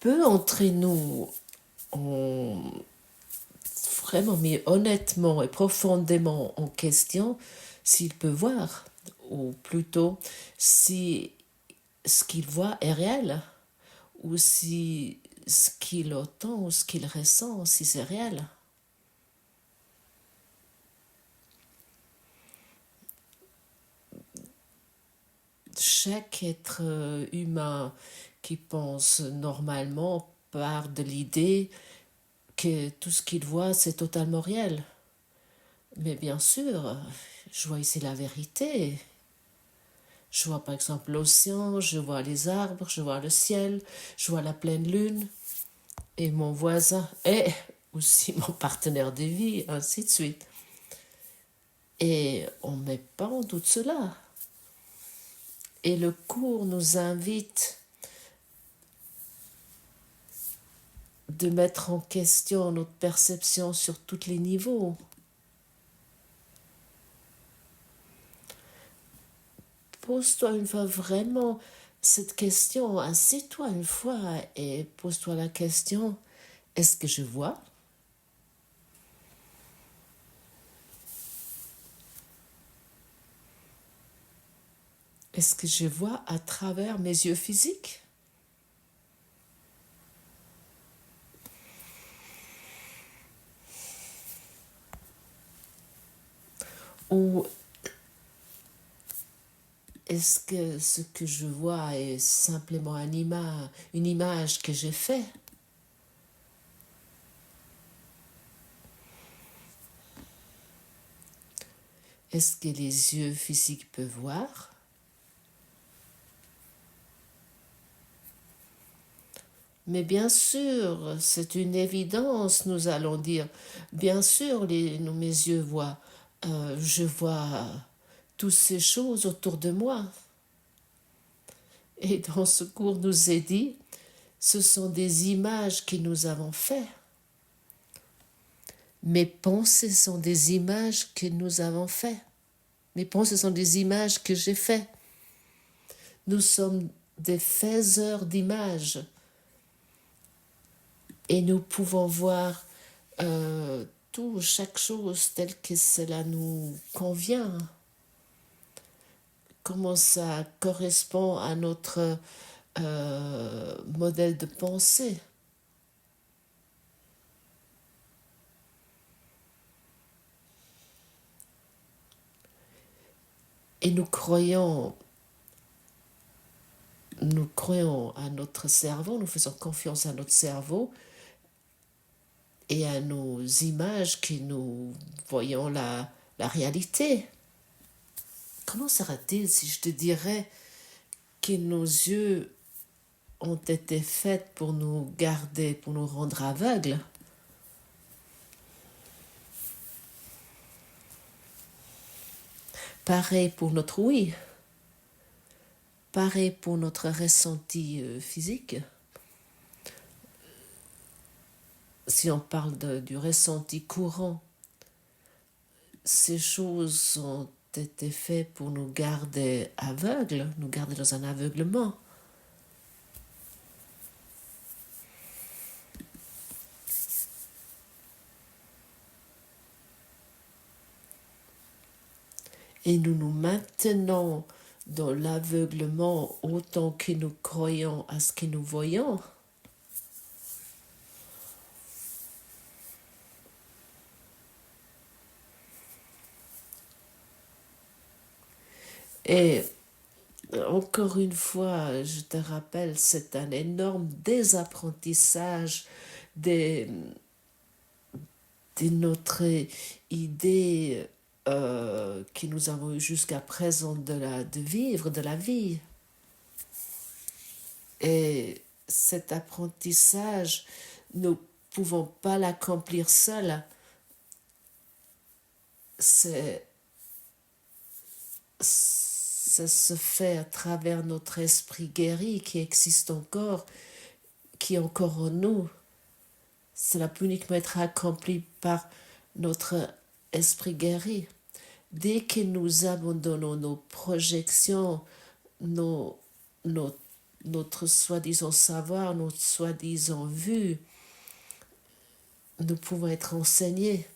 peut entrer nous en vraiment, mais honnêtement et profondément en question s'il peut voir, ou plutôt si ce qu'il voit est réel, ou si ce qu'il entend ou ce qu'il ressent, si c'est réel. Chaque être humain qui pense normalement part de l'idée que tout ce qu'il voit, c'est totalement réel. Mais bien sûr, je vois ici la vérité. Je vois par exemple l'océan, je vois les arbres, je vois le ciel, je vois la pleine lune, et mon voisin est aussi mon partenaire de vie, ainsi de suite. Et on ne met pas en doute cela. Et le cours nous invite de mettre en question notre perception sur tous les niveaux. Pose-toi une fois vraiment cette question, assieds-toi une fois et pose-toi la question, est-ce que je vois? Est-ce que je vois à travers mes yeux physiques? Ou est-ce que ce que je vois est simplement une image que j'ai faite? Est-ce que les yeux physiques peuvent voir? Mais bien sûr, c'est une évidence, nous allons dire. Bien sûr, mes yeux voient. Je vois toutes ces choses autour de moi. Et dans ce cours nous est dit, ce sont des images que nous avons faites. Mes pensées sont des images que nous avons faites. Mes pensées sont des images que j'ai faites. Nous sommes des faiseurs d'images. Et nous pouvons voir chaque chose telle que cela nous convient. Comment ça correspond à notre modèle de pensée. Et nous croyons à notre cerveau, nous faisons confiance à notre cerveau et à nos images que nous voyons la réalité. Comment serait-il si je te dirais que nos yeux ont été faits pour nous garder, pour nous rendre aveugles? Pareil pour notre ouïe, pareil pour notre ressenti physique. Si on parle du ressenti courant, ces choses ont été faites pour nous garder aveugles, nous garder dans un aveuglement. Et nous nous maintenons dans l'aveuglement autant que nous croyons à ce que nous voyons. Et encore une fois, je te rappelle, c'est un énorme désapprentissage de notre idée que nous avons eu jusqu'à présent de vivre, de la vie. Et cet apprentissage, nous ne pouvons pas l'accomplir seuls. Ça se fait à travers notre esprit guéri qui existe encore, qui est encore en nous. Cela peut uniquement être accompli par notre esprit guéri. Dès que nous abandonnons nos projections, nos notre soi-disant savoir, notre soi-disant vue, nous pouvons être enseignés.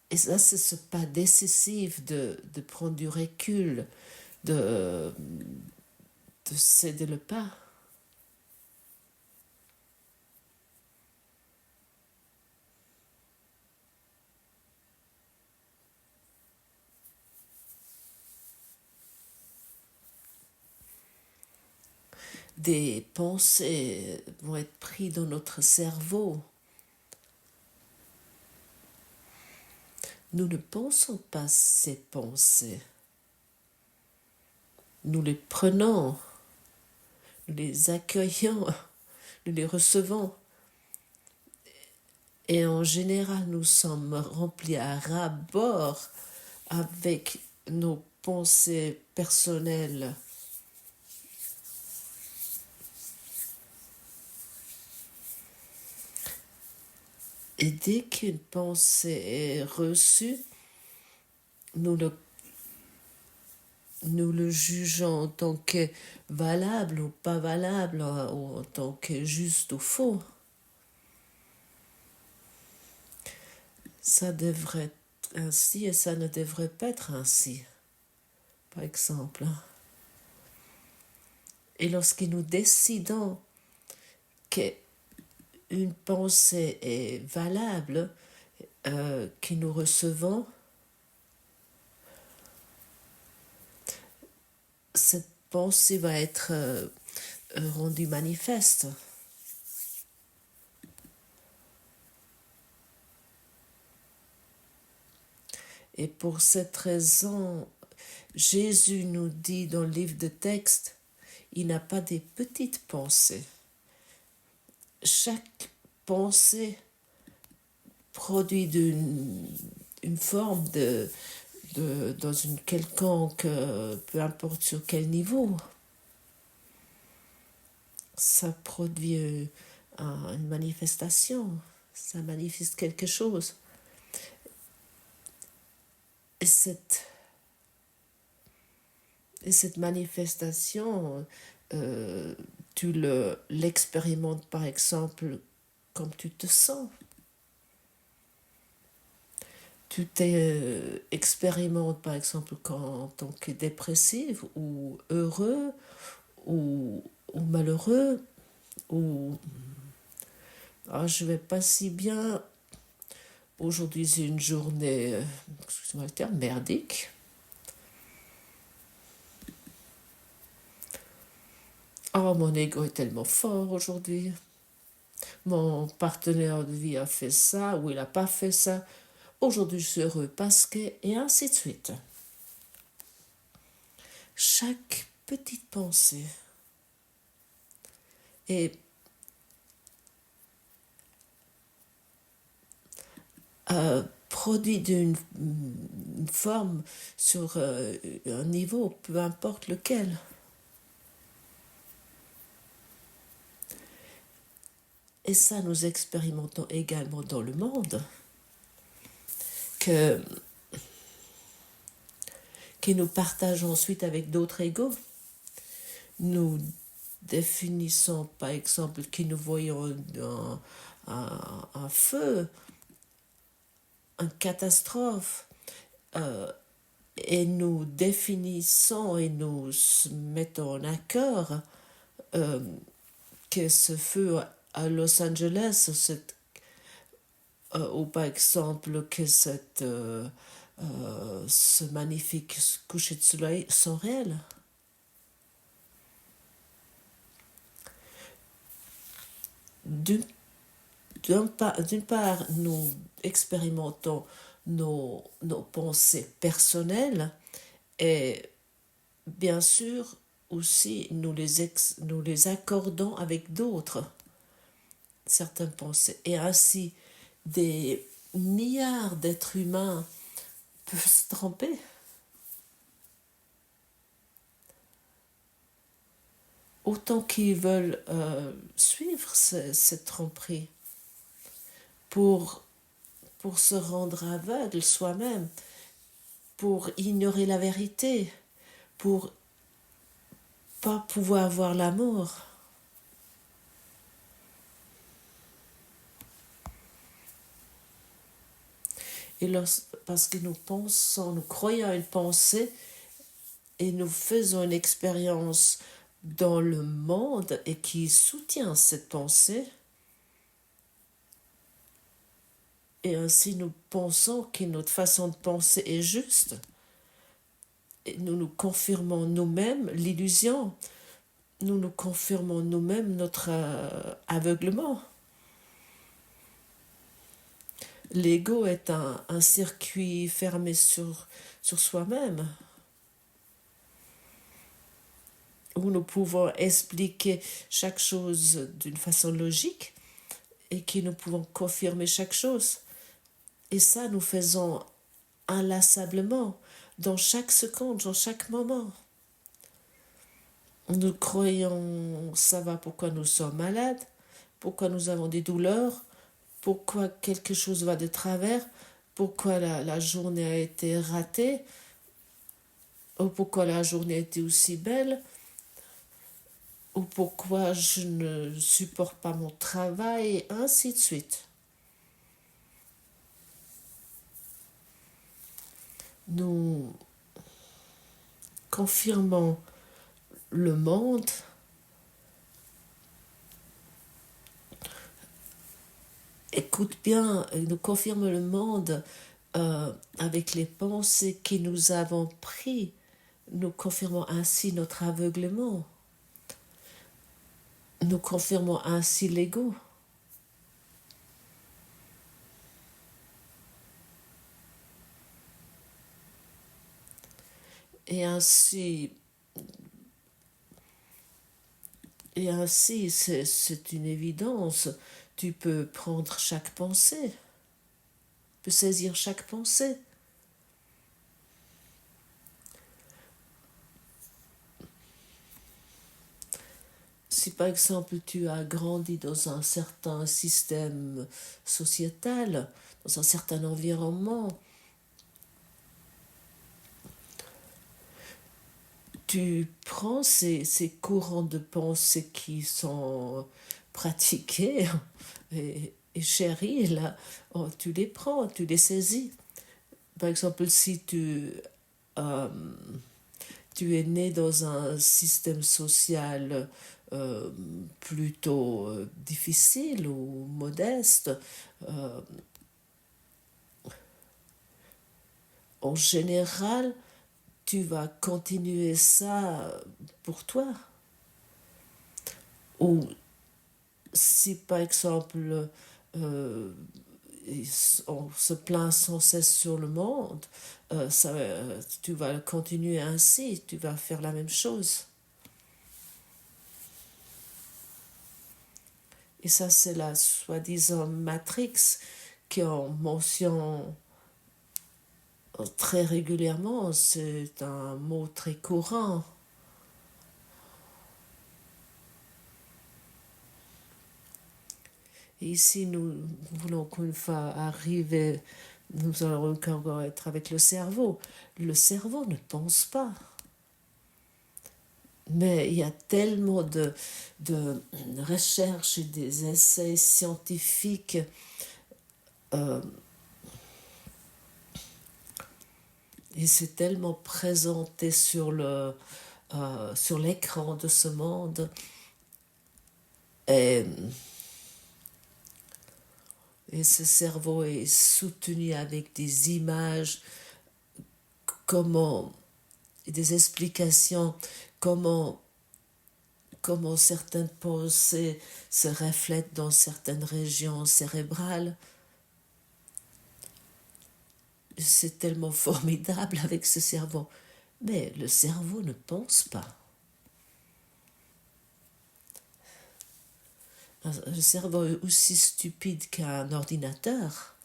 Et ça, c'est ce pas décisif de prendre du recul, de céder le pas. Des pensées vont être prises dans notre cerveau. Nous ne pensons pas ces pensées. Nous les prenons, nous les accueillons, nous les recevons. Et en général, nous sommes remplis à ras-bord avec nos pensées personnelles. Et dès qu'une pensée est reçue, nous le jugeons en tant que valable ou pas valable, ou en tant que juste ou faux. Ça devrait être ainsi et ça ne devrait pas être ainsi, par exemple. Et lorsque nous décidons qu'une pensée est valable, que nous recevons, cette pensée va être rendue manifeste. Et pour cette raison, Jésus nous dit dans le livre de texte, il n'a pas des petites pensées. Chaque pensée produit une forme dans une quelconque, peu importe sur quel niveau. Ça produit une manifestation, ça manifeste quelque chose. Et cette manifestation, tu l'expérimentes par exemple comme tu te sens. Tu t'expérimentes par exemple en tant que dépressif ou heureux ou malheureux ou je vais pas si bien. Aujourd'hui c'est une journée, excusez-moi le terme, merdique. Oh, mon ego est tellement fort aujourd'hui. Mon partenaire de vie a fait ça ou il n'a pas fait ça. Aujourd'hui, je suis heureux parce que... Et ainsi de suite. Chaque petite pensée est produit d'une forme sur un niveau, peu importe lequel. Et ça, nous expérimentons également dans le monde que nous partageons ensuite avec d'autres égos. Nous définissons, par exemple, que nous voyons un feu, une catastrophe, et nous définissons et nous mettons en accord que ce feu à Los Angeles, ou par exemple que ce magnifique coucher de soleil sont réels. D'une part, nous expérimentons nos pensées personnelles et bien sûr aussi nous les accordons avec d'autres, certaines pensées. Et ainsi, des milliards d'êtres humains peuvent se tromper. Autant qu'ils veulent suivre cette tromperie pour se rendre aveugle soi-même, pour ignorer la vérité, pour pas pouvoir avoir l'amour. Et parce que nous pensons, nous croyons à une pensée et nous faisons une expérience dans le monde et qui soutient cette pensée, et ainsi nous pensons que notre façon de penser est juste, et nous nous confirmons nous-mêmes l'illusion, nous nous confirmons nous-mêmes notre aveuglement. L'ego est un circuit fermé sur soi-même, où nous pouvons expliquer chaque chose d'une façon logique et que nous pouvons confirmer chaque chose. Et ça, nous faisons inlassablement, dans chaque seconde, dans chaque moment. Nous croyons savoir pourquoi nous sommes malades, pourquoi nous avons des douleurs, pourquoi quelque chose va de travers, pourquoi la journée a été ratée, ou pourquoi la journée a été aussi belle, ou pourquoi je ne supporte pas mon travail, et ainsi de suite. Nous confirmons le monde écoute bien, nous confirmons le monde avec les pensées que nous avons prises. Nous confirmons ainsi notre aveuglement. Nous confirmons ainsi l'ego. Et ainsi, c'est une évidence. Tu peux prendre chaque pensée, tu peux saisir chaque pensée. Si par exemple tu as grandi dans un certain système sociétal, dans un certain environnement, tu prends ces courants de pensée qui sont pratiqués et chéris, là, tu les prends, tu les saisis. Par exemple, si tu es né dans un système social plutôt difficile ou modeste, en général, tu vas continuer ça pour toi. Ou si par exemple on se plaint sans cesse sur le monde, tu vas continuer ainsi, tu vas faire la même chose. Et ça, c'est la soi-disant Matrix qui en mentionne très régulièrement. C'est un mot très courant. Et ici, nous voulons qu'une fois arriver, nous allons encore être avec le cerveau. Le cerveau ne pense pas. Mais il y a tellement de recherches et des essais scientifiques et c'est tellement présenté sur l'écran de ce monde. Et ce cerveau est soutenu avec des images, des explications, comment certaines pensées se reflètent dans certaines régions cérébrales. C'est tellement formidable avec ce cerveau. Mais le cerveau ne pense pas. Le cerveau est aussi stupide qu'un ordinateur.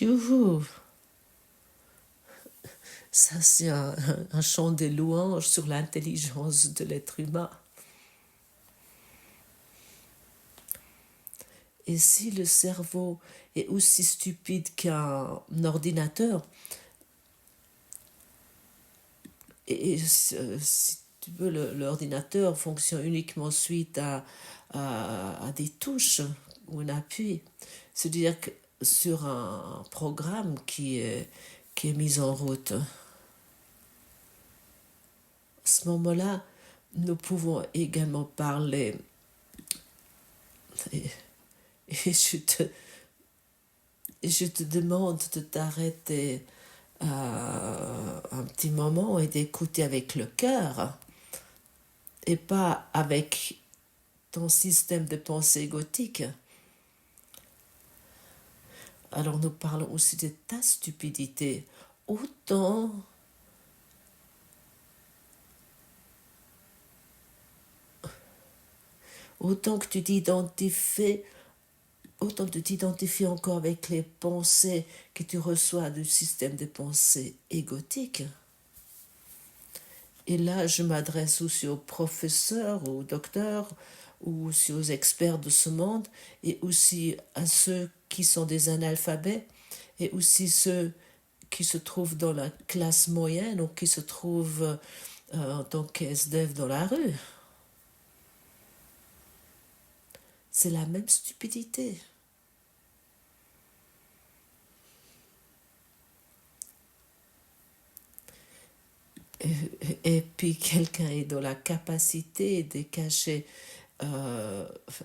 Youhou! Ça, c'est un chant de louange sur l'intelligence de l'être humain. Et si le cerveau est aussi stupide qu'un ordinateur, et si tu veux, l'ordinateur fonctionne uniquement suite à des touches ou un appui. C'est-à-dire que sur un programme qui est mis en route, à ce moment-là, nous pouvons également parler. Et, et je te demande de t'arrêter un petit moment et d'écouter avec le cœur et pas avec ton système de pensée égotique. Alors nous parlons aussi de ta stupidité. Autant autant que tu t'identifies encore avec les pensées que tu reçois du système de pensée égotique. Et là, je m'adresse aussi aux professeurs, aux docteurs, ou aussi aux experts de ce monde, et aussi à ceux qui sont des analphabètes, et aussi ceux qui se trouvent dans la classe moyenne ou qui se trouvent en tant qu'SDF dans la rue. C'est la même stupidité. Et puis quelqu'un est dans la capacité de cacher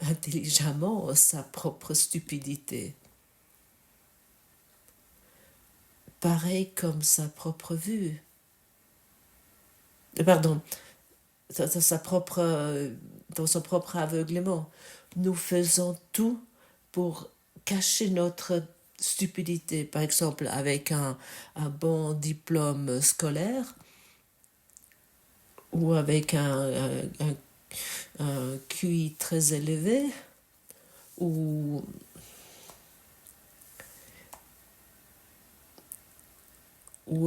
intelligemment sa propre stupidité. Pareil comme sa propre vue. Pardon, dans son propre aveuglement. Nous faisons tout pour cacher notre stupidité. Par exemple, avec un bon diplôme scolaire ou avec un QI très élevé ou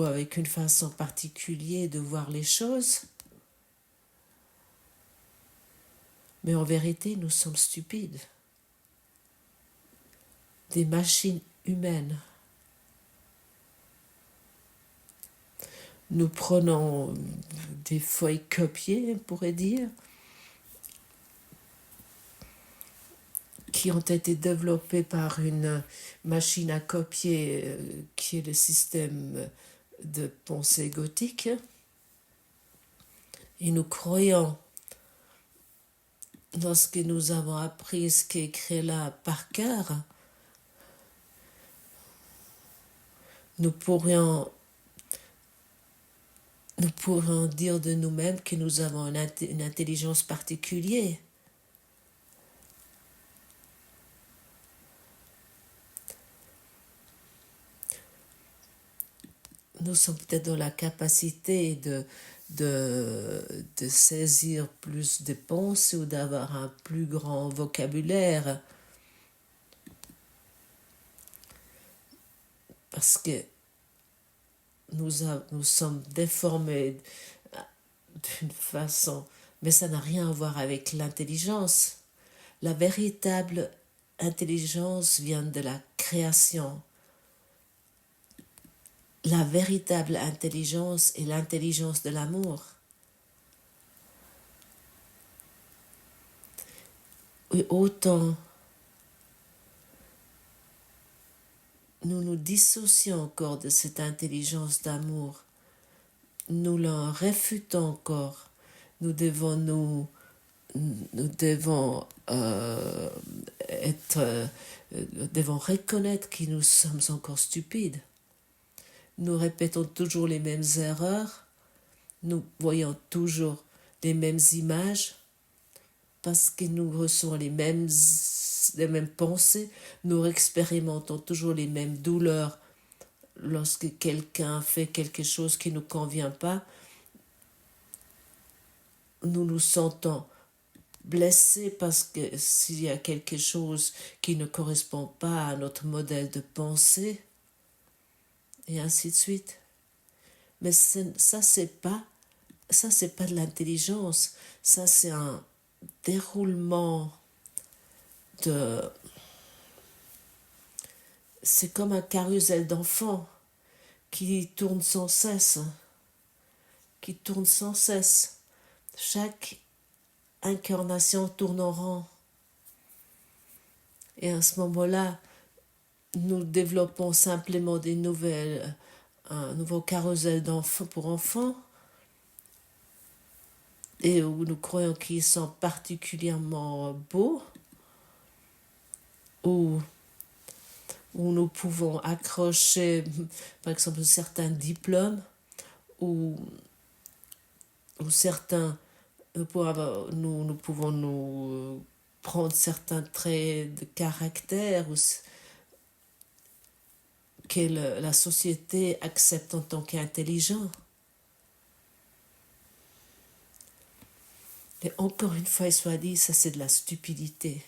avec une façon particulière de voir les choses. Mais en vérité, nous sommes stupides. Des machines humaines. Nous prenons des feuilles copiées, on pourrait dire, qui ont été développées par une machine à copier qui est le système de pensée gothique. Et nous croyons, lorsque nous avons appris ce qui est écrit là par cœur, nous pourrions dire de nous-mêmes que nous avons une intelligence particulière. Nous sommes peut-être dans la capacité de saisir plus de pensées ou d'avoir un plus grand vocabulaire. Parce que nous sommes déformés d'une façon, mais ça n'a rien à voir avec l'intelligence. La véritable intelligence vient de la création. La véritable intelligence est l'intelligence de l'amour. Et autant nous nous dissocions encore de cette intelligence d'amour, nous l'en réfutons encore, nous devons devons reconnaître que nous sommes encore stupides. Nous répétons toujours les mêmes erreurs, nous voyons toujours les mêmes images, parce que nous recevons les mêmes pensées, nous expérimentons toujours les mêmes douleurs lorsque quelqu'un fait quelque chose qui ne nous convient pas. Nous nous sentons blessés parce que s'il y a quelque chose qui ne correspond pas à notre modèle de pensée, et ainsi de suite. Mais ça, c'est pas de l'intelligence, ça c'est un déroulement de c'est comme un carrousel d'enfants qui tourne sans cesse, qui tourne sans cesse. Chaque incarnation tourne en rond. Et à ce moment-là, nous développons simplement un nouveau carrousel d'enfants pour enfants, et où nous croyons qu'ils sont particulièrement beaux, où nous pouvons accrocher, par exemple, certains diplômes, ou certains, nous pouvons nous prendre certains traits de caractère que la société accepte en tant qu'intelligent. Et encore une fois, il soit dit, ça c'est de la stupidité.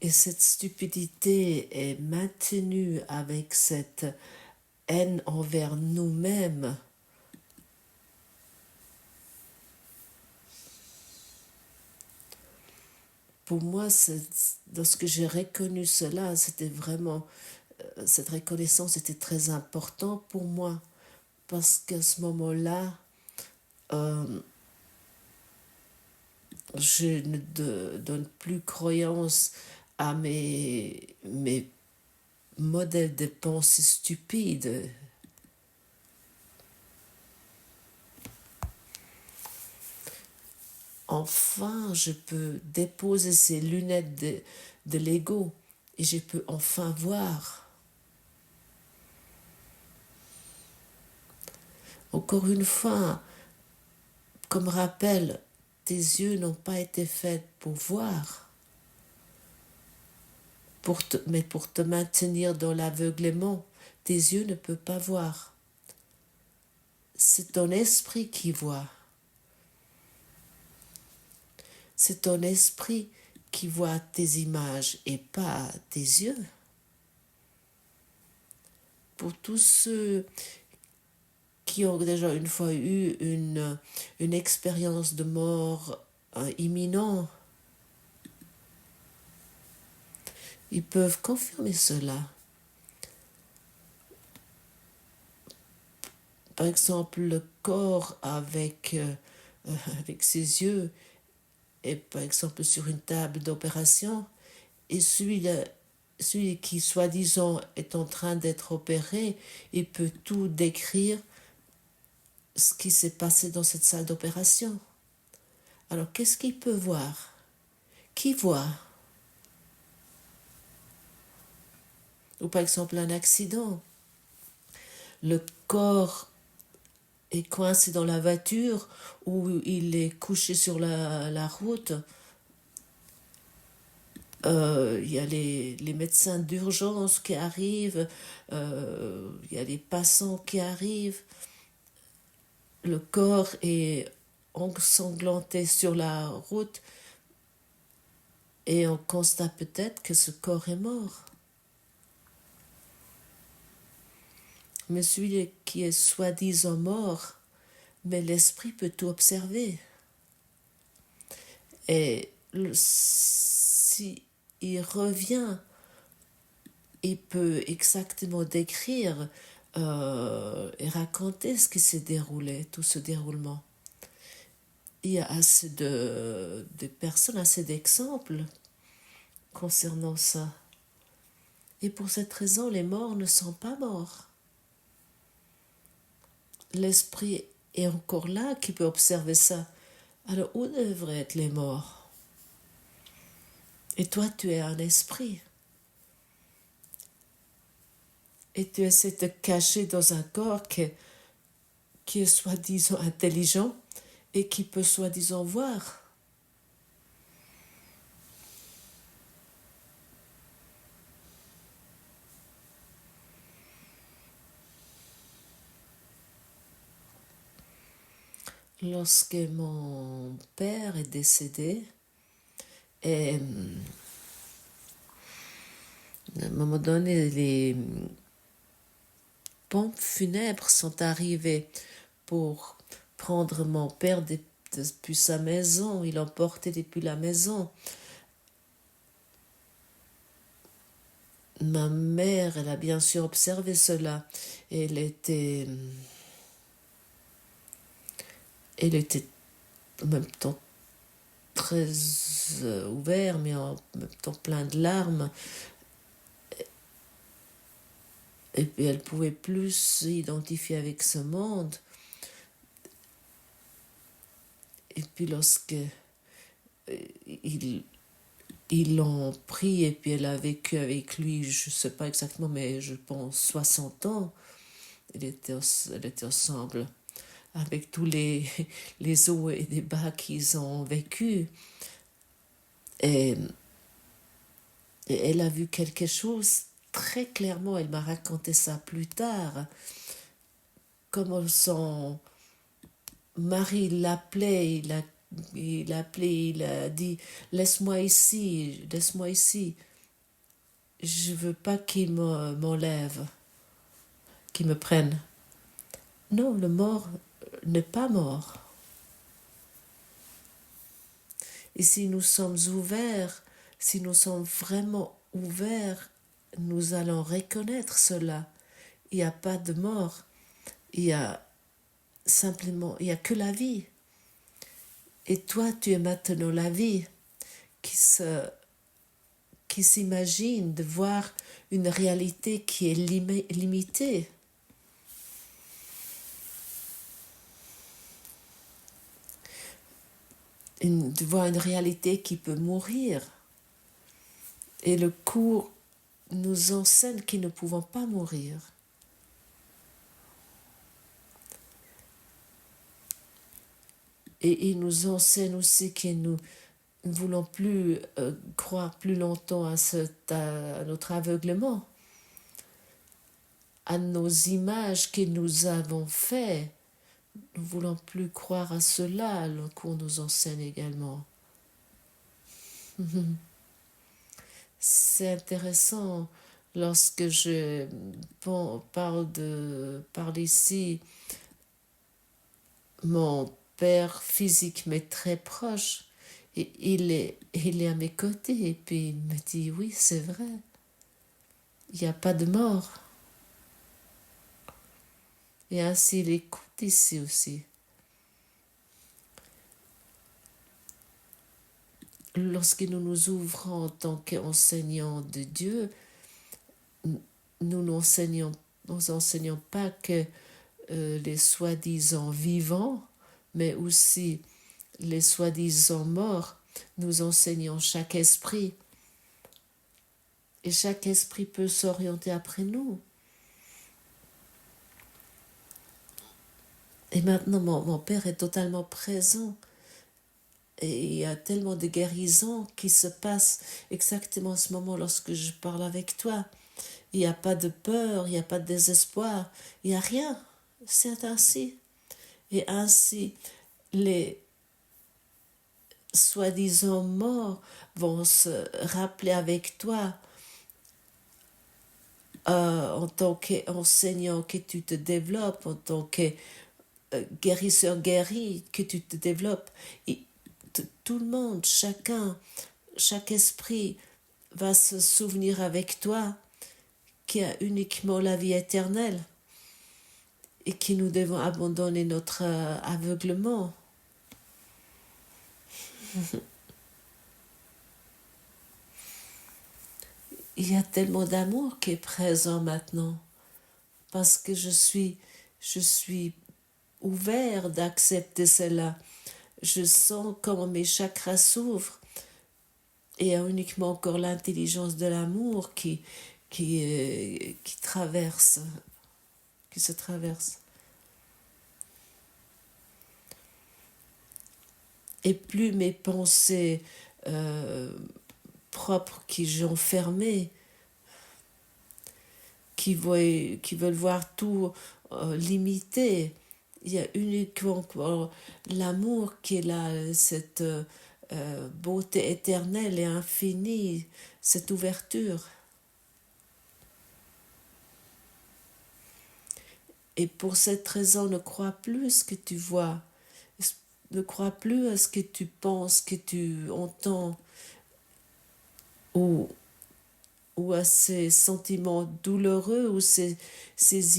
Et cette stupidité est maintenue avec cette haine envers nous-mêmes. Pour moi, lorsque j'ai reconnu cela, c'était vraiment, cette reconnaissance était très importante pour moi. Parce qu'à ce moment-là, je ne donne plus croyance à mes modèles de pensée stupides. Enfin, je peux déposer ces lunettes de l'ego et je peux enfin voir. Encore une fois, comme rappel, tes yeux n'ont pas été faits pour voir, mais pour te maintenir dans l'aveuglement. Tes yeux ne peuvent pas voir. C'est ton esprit qui voit. C'est ton esprit qui voit tes images et pas tes yeux. Pour tous ceux qui ont déjà une fois eu une expérience de mort imminente, ils peuvent confirmer cela. Par exemple, le corps avec ses yeux est par exemple sur une table d'opération, et celui qui soi-disant est en train d'être opéré, il peut tout décrire ce qui s'est passé dans cette salle d'opération. Alors qu'est-ce qu'il peut voir? Qui voit? Ou par exemple un accident. Le corps est coincé dans la voiture ou il est couché sur la route. Il y a les médecins d'urgence qui arrivent, il y a les passants qui arrivent. Le corps est ensanglanté sur la route et on constate peut-être que ce corps est mort. Mais celui qui est soi-disant mort, mais l'esprit peut tout observer. Et si il revient, il peut exactement décrire et raconter ce qui s'est déroulé, tout ce déroulement. Il y a assez de personnes, assez d'exemples concernant ça. Et pour cette raison, les morts ne sont pas morts. L'esprit est encore là qui peut observer ça. Alors où devraient être les morts? Et toi, tu es un esprit. Et tu essaies de te cacher dans un corps qui est soi-disant intelligent et qui peut soi-disant voir. Lorsque mon père est décédé, et À un moment donné, les pompes funèbres sont arrivées pour prendre mon père depuis sa maison. Il l'emportait depuis la maison. Ma mère, elle a bien sûr observé cela. Elle était en même temps très ouverte, mais en même temps plein de larmes. Et puis elle pouvait plus s'identifier avec ce monde. Et puis lorsque ils l'ont pris et puis elle a vécu avec lui, je ne sais pas exactement, mais je pense 60 ans, elle était ensemble avec tous les hauts et les bas qu'ils ont vécu. Et elle a vu quelque chose très clairement, elle m'a raconté ça plus tard, comment son mari l'appelait, il a dit laisse-moi ici, je veux pas qu'il m'enlève, qu'il me prenne. Non, le mort n'est pas mort. Et si nous sommes ouverts, si nous sommes vraiment ouverts, nous allons reconnaître cela. Il n'y a pas de mort, il y a simplement, il n'y a que la vie. Et toi, tu es maintenant la vie qui s'imagine de voir une réalité qui est limitée. De voir une réalité qui peut mourir. Et le cours nous enseigne qu'ils ne pouvons pas mourir. Et il nous enseigne aussi que nous ne voulons plus croire plus longtemps à notre aveuglement, à nos images que nous avons faites. Nous ne voulons plus croire à cela, le cours nous enseigne également. C'est intéressant lorsque je parle ici, mon père physique m'est très proche et il est à mes côtés et puis il me dit oui c'est vrai, il n'y a pas de mort. Et ainsi il écoute ici aussi. Lorsque nous nous ouvrons en tant qu'enseignants de Dieu, nous n'enseignons pas que les soi-disant vivants, mais aussi les soi-disant morts. Nous enseignons chaque esprit. Et chaque esprit peut s'orienter après nous. Et maintenant, mon père est totalement présent. Et il y a tellement de guérisons qui se passent exactement en ce moment lorsque je parle avec toi. Il n'y a pas de peur, il n'y a pas de désespoir, il n'y a rien. C'est ainsi. Et ainsi, les soi-disant morts vont se rappeler avec toi en tant qu'enseignant que tu te développes, en tant que guérisseur guéri que tu te développes. Et tout le monde, chaque esprit va se souvenir avec toi qu'il y a uniquement la vie éternelle et que nous devons abandonner notre aveuglement. Il y a tellement d'amour qui est présent maintenant parce que je suis ouvert d'accepter cela. Je sens comment mes chakras s'ouvrent et il y a uniquement encore l'intelligence de l'amour qui traverse, qui se traverse. Et plus mes pensées propres qui j'ai enfermées, qui veulent voir tout limité, il y a uniquement l'amour qui est là, cette beauté éternelle et infinie, cette ouverture. Et pour cette raison, ne crois plus à ce que tu vois, ne crois plus à ce que tu penses, que tu entends, ou, ou à ces sentiments douloureux, ou ces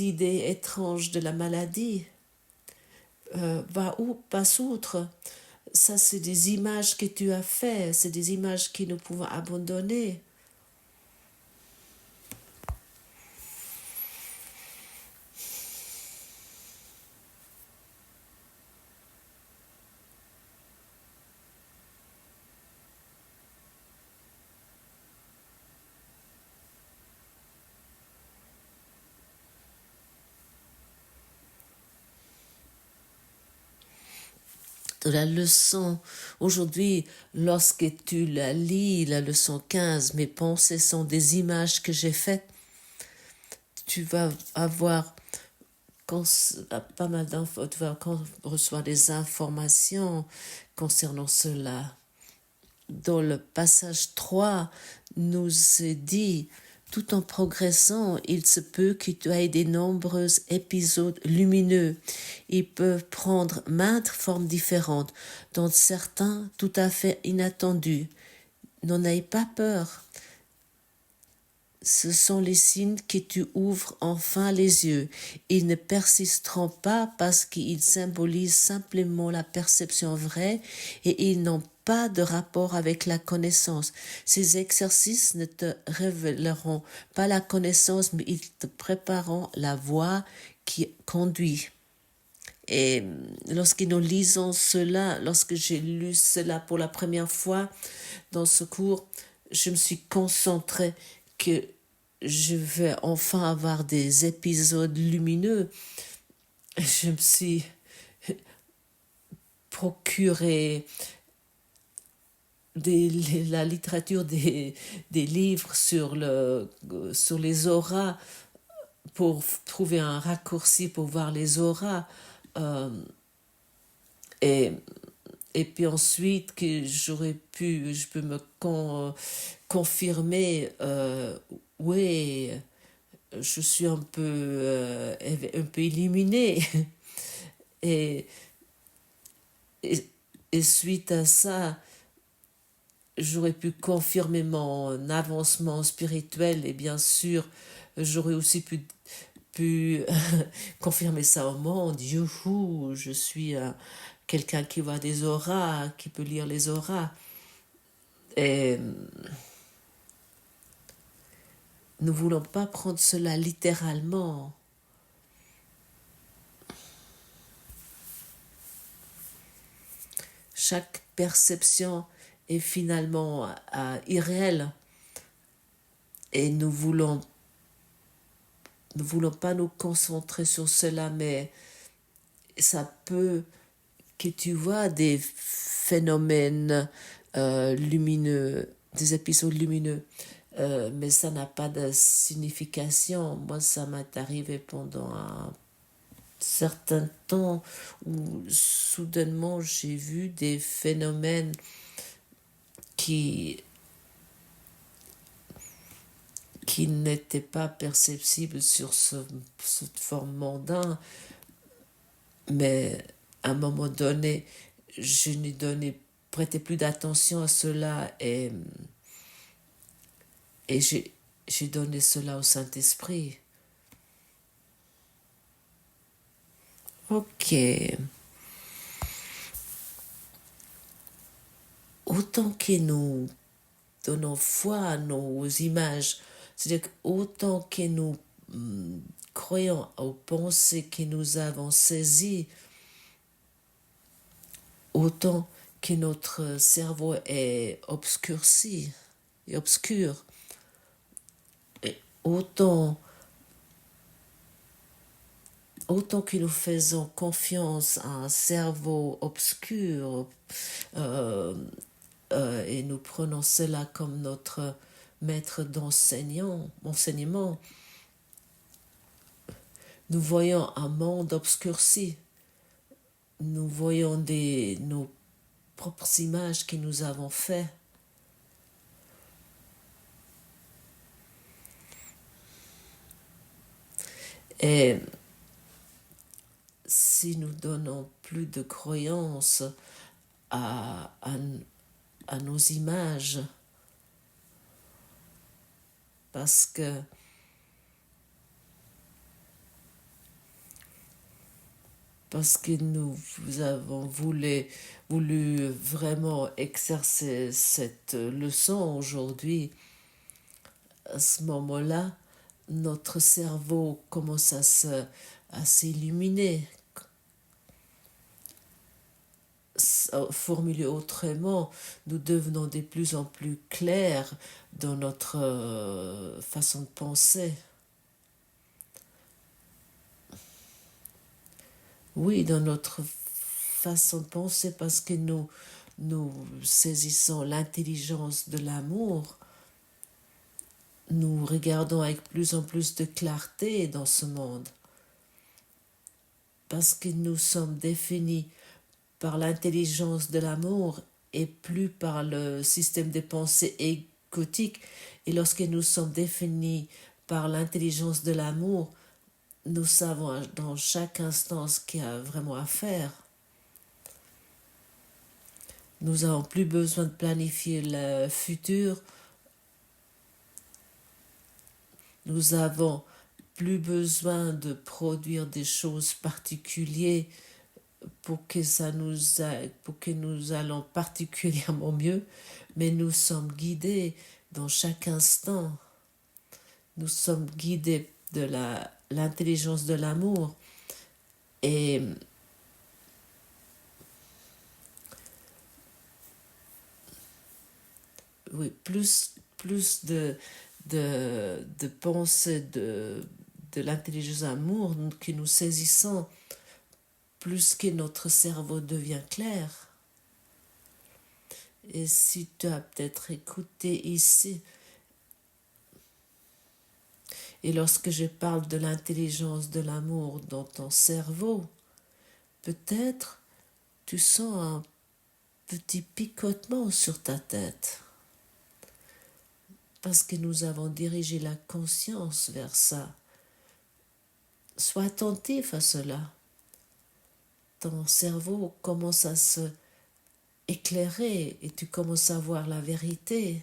idées étranges de la maladie. Passe outre. Ça, c'est des images que tu as faites, c'est des images que nous pouvons abandonner. De la leçon, aujourd'hui, lorsque tu la lis, la leçon 15, mes pensées sont des images que j'ai faites, tu vas avoir pas mal d'infos, tu vas recevoir des informations concernant cela. Dans le passage 3, nous est dit, tout en progressant, il se peut que tu aies de nombreux épisodes lumineux. Ils peuvent prendre maintes formes différentes, dont certains tout à fait inattendus. N'en aie pas peur. Ce sont les signes que tu ouvres enfin les yeux. Ils ne persisteront pas parce qu'ils symbolisent simplement la perception vraie et ils n'ont pas de rapport avec la connaissance. Ces exercices ne te révéleront pas la connaissance, mais ils te prépareront la voie qui conduit. Et lorsque nous lisons cela, lorsque j'ai lu cela pour la première fois dans ce cours, je me suis concentrée que je vais enfin avoir des épisodes lumineux. Je me suis procuré la littérature, des livres sur les auras pour trouver un raccourci pour voir les auras. Et puis ensuite, que je peux me confirmer, oui, je suis un peu illuminée. Et, et, et suite à ça, j'aurais pu confirmer mon avancement spirituel et bien sûr, j'aurais aussi pu confirmer ça au monde. Youhou, je suis quelqu'un qui voit des auras, qui peut lire les auras. Et nous ne voulons pas prendre cela littéralement. Chaque perception est finalement irréelle et nous voulons pas nous concentrer sur cela, mais ça peut que tu vois des phénomènes lumineux, des épisodes lumineux, mais ça n'a pas de signification. Moi, ça m'est arrivé pendant un certain temps où soudainement j'ai vu des phénomènes qui n'étaient pas perceptibles sur cette forme mondaine, mais à un moment donné, je n'ai prêté plus d'attention à cela et j'ai donné cela au Saint-Esprit. Ok. Autant que nous donnons foi à nos images, c'est-à-dire autant que nous croyons aux pensées que nous avons saisies, autant que notre cerveau est obscurci et obscur, et autant que nous faisons confiance à un cerveau obscur et nous prenons cela comme notre maître d'enseignement, nous voyons un monde obscurci. Nous voyons nos propres images que nous avons faites. Et si nous donnons plus de croyance à, à, à nos images, parce que nous avons voulu vraiment exercer cette leçon aujourd'hui. À ce moment-là, notre cerveau commence à s'illuminer. Formulé autrement, nous devenons de plus en plus clairs dans notre façon de penser. Oui, dans notre façon de penser, parce que nous saisissons l'intelligence de l'amour, nous regardons avec plus en plus de clarté dans ce monde, parce que nous sommes définis par l'intelligence de l'amour et plus par le système de pensée égotique. Et lorsque nous sommes définis par l'intelligence de l'amour, nous savons dans chaque instant ce qu'il y a vraiment à faire. Nous n'avons plus besoin de planifier le futur. Nous avons plus besoin de produire des choses particulières pour que nous allons particulièrement mieux, mais nous sommes guidés dans chaque instant. Nous sommes guidés de l'intelligence de l'amour. Et oui, plus de pensée de l'intelligence de l'amour que nous saisissons, plus que notre cerveau devient clair. Et si tu as peut-être écouté ici, et lorsque je parle de l'intelligence de l'amour dans ton cerveau, peut-être tu sens un petit picotement sur ta tête. Parce que nous avons dirigé la conscience vers ça. Sois attentif à cela. Ton cerveau commence à se éclairer et tu commences à voir la vérité.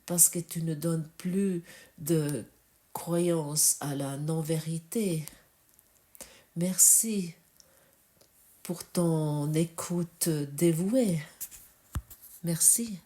Parce que tu ne donnes plus de croyance à la non-vérité. Merci pour ton écoute dévouée. Merci.